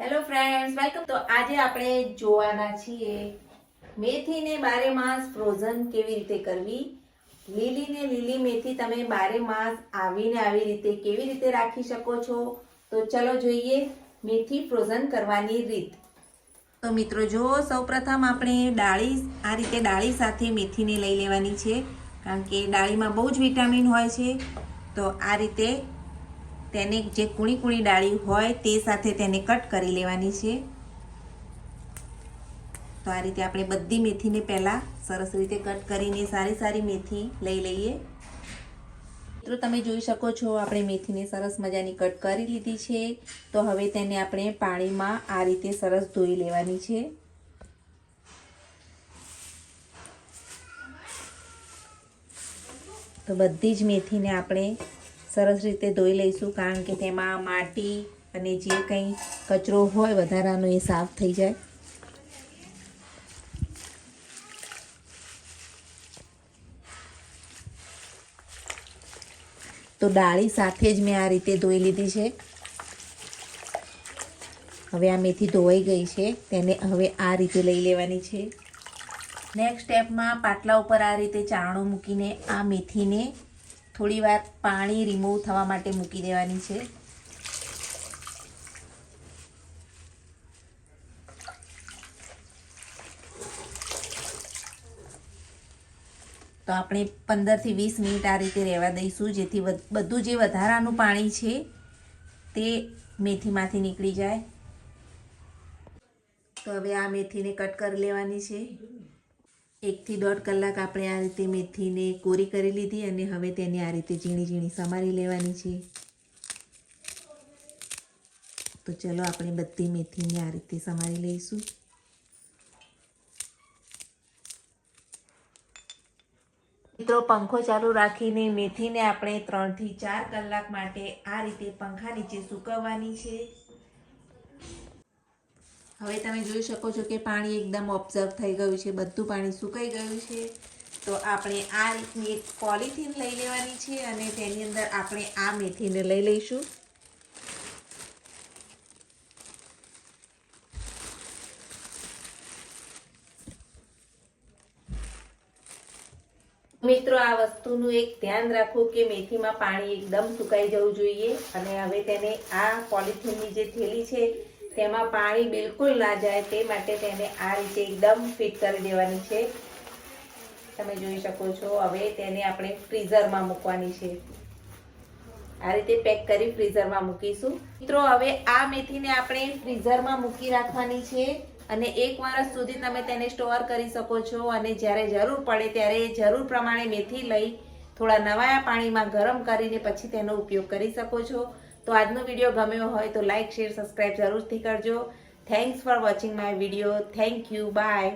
Hello friends, welcome. તો આજે આપણે જોવાના છીએ મેથીને બારે માસ ફ્રોઝન કેવી રીતે કરવી. લીલી મેથી તમે બારે માસ આવી રીતે કેવી રીતે રાખી શકો છો. તો ચલો જોઈએ મેથી ફ્રોઝન કરવાની રીત. તો મિત્રો જો સૌપ્રથમ આપણે આ રીતે ડાળી સાથે મેથીને લઈ લેવાની છે, કારણ કે ડાળીમાં બહુ જ વિટામિન હોય છે. તો આ રીતે તેને જે કૂણી ડાળી હોય તે સાથે તેને કટ કરી લેવાની છે. તો આ રીતે આપણે બધી મેથીને પહેલાં સરસ રીતે કટ કરીને સારી મેથી લઈ લઈએ. મિત્રો તમે જોઈ શકો છો આપણે મેથીને સરસ મજાની કટ કરી લીધી છે. તો હવે તેને આપણે પાણીમાં આ રીતે સરસ ધોઈ લેવાની છે. તો બધી જ મેથીને આપણે સરસ રીતે ધોઈ લઈશું, કારણ કે તેમાં માટી અને જે કંઈ કચરો હોય વધારાનો એ સાફ થઈ જાય. તો ડાળી સાથે જ મેં આ રીતે ધોઈ લીધી છે. હવે આ મેથી ધોવાઈ ગઈ છે, તેને હવે આ રીતે લઈ લેવાની છે. નેક્સ્ટ સ્ટેપમાં પાટલા ઉપર આ રીતે ચારણો મૂકીને આ મેથીને થોડી વાર પાણી રિમૂવ થવા માટે મૂકી દેવાની છે. તો આપણે 15 થી 20 મિનિટ આ રીતે રહેવા દઈશું, જેથી બધું જે વધારાનું પાણી છે તે મેથીમાંથી નીકળી જાય. તો હવે આ મેથીને કટ કરી લેવાની છે. 1 થી 1.5 કલાક આપણે આ રીતે મેથીને કોરી કરી લીધી અને હવે તેને આ રીતે ઝીણી સમારી લેવાની છે. તો ચલો આપણે બધી મેથીને આ રીતે સમારી લઈશું. મિત્રો પંખો ચાલુ રાખીને મેથીને આપણે 3 થી 4 કલાક માટે આ રીતે પંખા નીચે સૂકવવાની છે. હવે તમે જોઈ શકો છો કે પાણી એકદમ ઓબ્ઝર્વ થઈ ગયું છે, બધું પાણી સુકાઈ ગયું છે. તો આપણે આ રીતની એક પોલિથીન લઈ લેવાની છે અને તેની અંદર આપણે આ મેથીને લઈ લઈશું. મિત્રો આ વસ્તુનું એક ધ્યાન રાખો કે મેથીમાં પાણી એકદમ સુકાઈ જવું જોઈએ. અને હવે તેને આ પોલિથીનની જે થેલી છે તેમાં પાણી બિલકુલ ના જાય તે માટે તેને આ રીતે એકદમ ફિટ કરી દેવાની છે. તમે જોઈ શકો છો. હવે તેને આપણે ફ્રીઝરમાં મૂકવાની છે. આ રીતે પેક કરી ફ્રીઝરમાં મૂકીશું. મિત્રો હવે આ મેથીને આપણે ફ્રીઝરમાં મૂકી રાખવાની છે અને 1 વર્ષ સુધી તમે તેને સ્ટોર કરી શકો છો. અને જ્યારે જરૂર પડે ત્યારે જરૂર પ્રમાણે મેથી લઈ થોડા નવાયા પાણીમાં ગરમ કરીને પછી તેનો ઉપયોગ કરી શકો છો. તો આજનો વિડીયો ગમ્યો હોય તો લાઇક, શેર, સબસ્ક્રાઈબ જરૂરથી કરજો. Thanks for watching my video. Thank you. By.